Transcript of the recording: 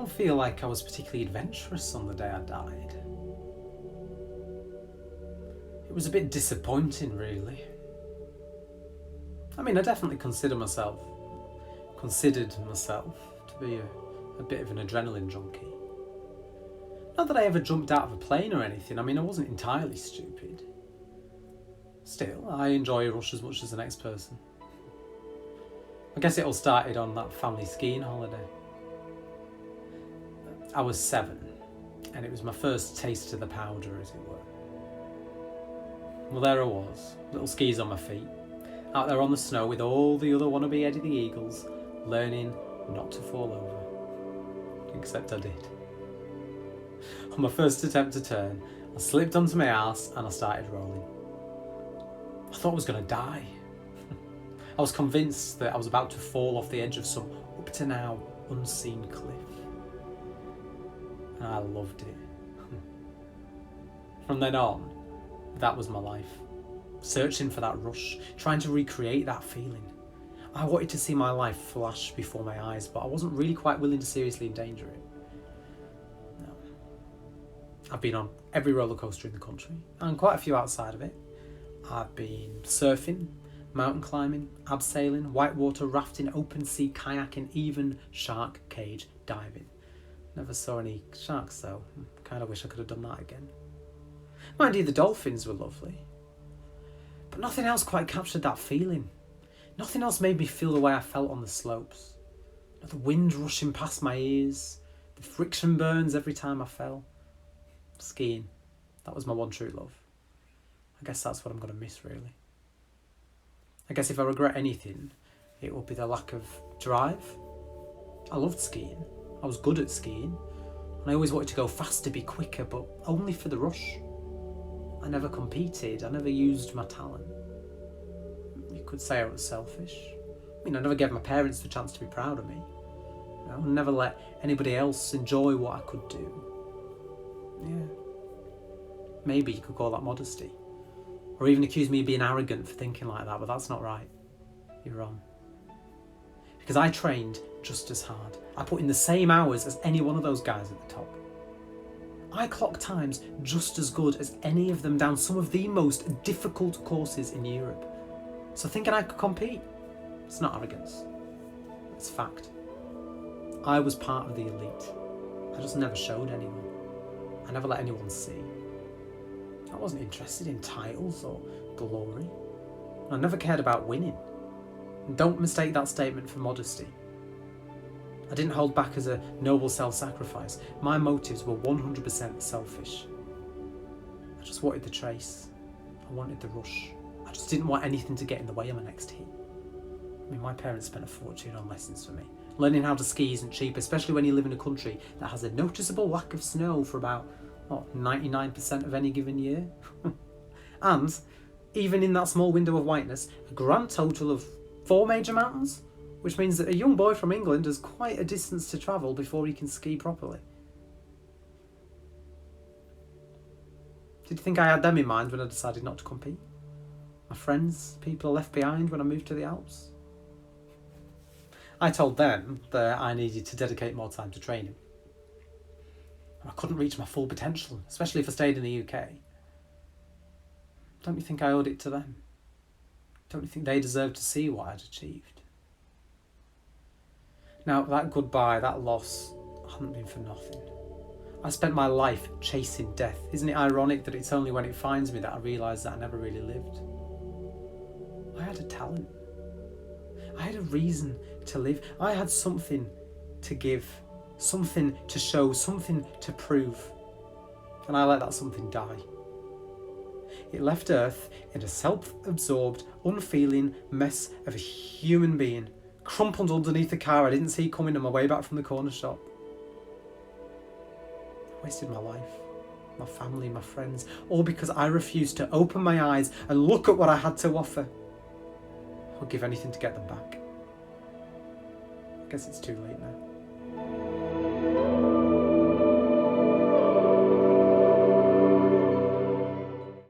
don't feel like I was particularly adventurous on the day I died. It was a bit disappointing, really. I mean, I definitely considered myself to be a bit of an adrenaline junkie. Not that I ever jumped out of a plane or anything. I mean, I wasn't entirely stupid. Still, I enjoy a rush as much as the next person. I guess it all started on that family skiing holiday. I was 7, and it was my first taste of the powder, as it were. Well, there I was, little skis on my feet, out there on the snow with all the other wannabe Eddie the Eagles, learning not to fall over. Except I did. On my first attempt to turn, I slipped onto my arse and I started rolling. I thought I was going to die. I was convinced that I was about to fall off the edge of some up to now unseen cliff. And I loved it. From then on, that was my life. Searching for that rush, trying to recreate that feeling. I wanted to see my life flash before my eyes, but I wasn't really quite willing to seriously endanger it. No. I've been on every roller coaster in the country, and quite a few outside of it. I've been surfing, mountain climbing, abseiling, whitewater rafting, open sea kayaking, even shark cage diving. Never saw any sharks though. Kind of wish I could have done that again. Mind you, the dolphins were lovely. But nothing else quite captured that feeling. Nothing else made me feel the way I felt on the slopes. The wind rushing past my ears, the friction burns every time I fell. Skiing, that was my one true love. I guess that's what I'm going to miss, really. I guess if I regret anything, it will be the lack of drive. I loved skiing. I was good at skiing. And I always wanted to go faster, be quicker, but only for the rush. I never competed. I never used my talent. You could say I was selfish. I mean, I never gave my parents the chance to be proud of me. You know, never let anybody else enjoy what I could do. Yeah. Maybe you could call that modesty. Or even accuse me of being arrogant for thinking like that, but that's not right. You're wrong. Because I trained just as hard. I put in the same hours as any one of those guys at the top. I clocked times just as good as any of them down some of the most difficult courses in Europe. So thinking I could compete, it's not arrogance. It's fact. I was part of the elite. I just never showed anyone. I never let anyone see. I wasn't interested in titles or glory. I never cared about winning. And don't mistake that statement for modesty. I didn't hold back as a noble self-sacrifice. My motives were 100% selfish. I just wanted the trace. I wanted the rush. I just didn't want anything to get in the way of my next hit. I mean, my parents spent a fortune on lessons for me. Learning how to ski isn't cheap, especially when you live in a country that has a noticeable lack of snow for about 99% of any given year. And even in that small window of whiteness, a grand total of 4 major mountains, which means that a young boy from England has quite a distance to travel before he can ski properly. Did you think I had them in mind when I decided not to compete? My friends, people I left behind when I moved to the Alps? I told them that I needed to dedicate more time to training. I couldn't reach my full potential, especially if I stayed in the UK. Don't you think I owed it to them? Don't you think they deserved to see what I'd achieved? Now, that goodbye, that loss, hadn't been for nothing. I spent my life chasing death. Isn't it ironic that it's only when it finds me that I realise that I never really lived? I had a talent. I had a reason to live. I had something to give, something to show, something to prove. And I let that something die. It left Earth in a self-absorbed, unfeeling mess of a human being, crumpled underneath a car I didn't see coming on my way back from the corner shop. I wasted my life, my family, my friends, all because I refused to open my eyes and look at what I had to offer. I'll give anything to get them back. I guess it's too late now.